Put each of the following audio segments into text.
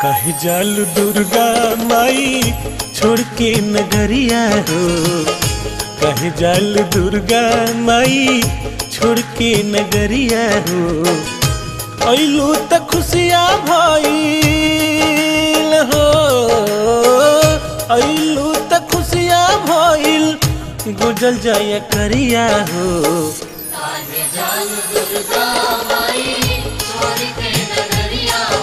कहे जालू दुर्गा माई छोड़ के नगरिया हो। कहे जालू दुर्गा माई छोड़ के नगरिया हो। अइलू त खुशियाँ भइल हो। अइलू त खुशियाँ भइल गुजल जाया करिया हो। कहे जालू दुर्गा माई छोड़ के नगरिया हो।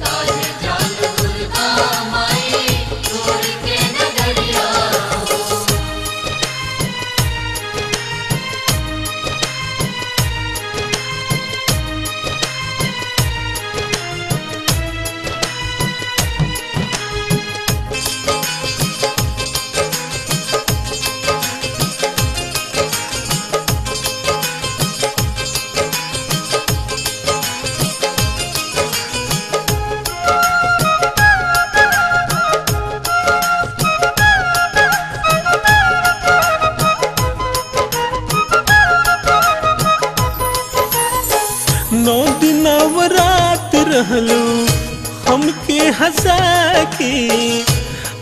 कहे जालू दुर्गा माई छोड़ के नगरिया हो। नौ दिन नवरात रहलू हमके हंसा के।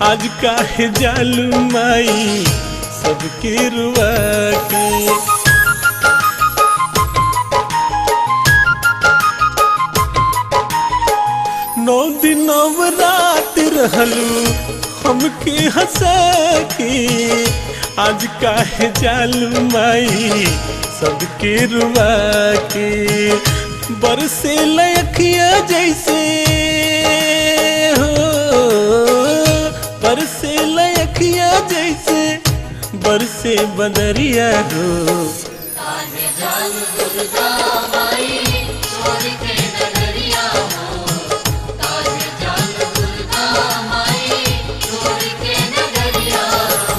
आज काहे जालू माई सबके रुआ के। नौ दिन नवरात रहलू हमके हंसा के। आज काहे जालू माई सबके रुआ के। बरसे लयखिया जैसे हो। बरसे लयखिया जैसे बरसे बदरिया हो। कहे जालू दुर्गा माई छोड़ के नगरिया हो। कहे जालू दुर्गा माई छोड़ के नगरिया हो।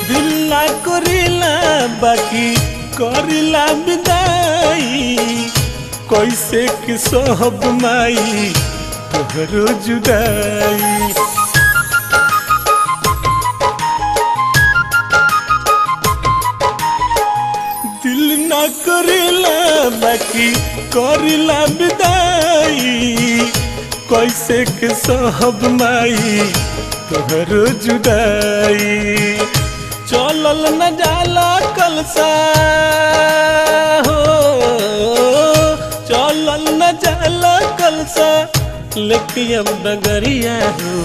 दिल्ला करेला बाकी करेला विदाई। कैसे कि सोहब माई तोहरो जुदाई। दिल ना करेला बाकी करेला विदाई। कैसे कि सोहब माई तोहरो जुदाई। चलल न जाला कलसा हो। चलल न जाला कलसा लेके अब डगरिया हो।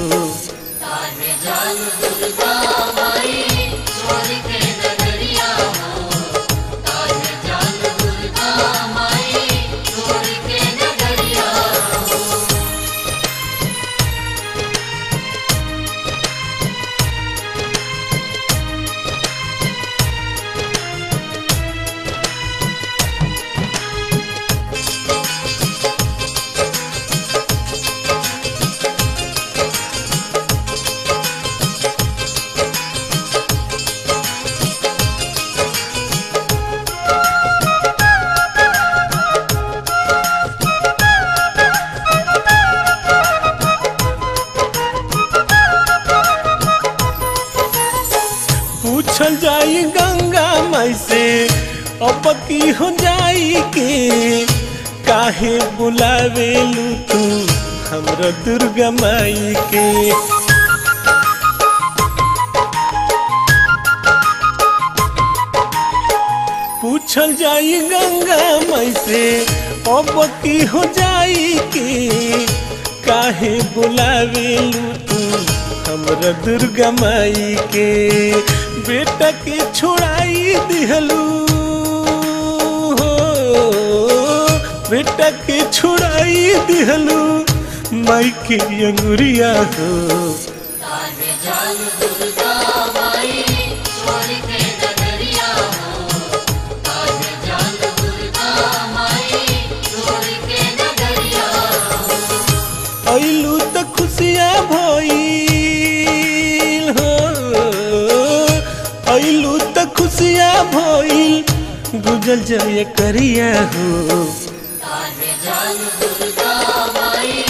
कहे जालू दुर्गा माई छोड़ के नगरिया हो। कहे जालू दुर्गा माई छोड़ के नगरिया हो। पूछल जाई गंगा माई से अब की हो जाई के। काहे बुलावेलू तू हमरा दुर्गा माई के। पूछल जाई गंगा माई से अब की हो जाई के। काहे बुलावेलू तू हमरा दुर्गा माई के। बेटा के छोड़ाई दिहलू हो। बेटा के छोड़ाई दिहलू माई के अंगुरिया हो। कहे जालू दुर्गा माई छोड़ के नगरिया हो। कहे जालू दुर्गा माई छोड़ के नगरिया हो। अइलू त खुशियाँ भइल हो। गूंजल जय करिया हो। काहे जालू दुर्गा माई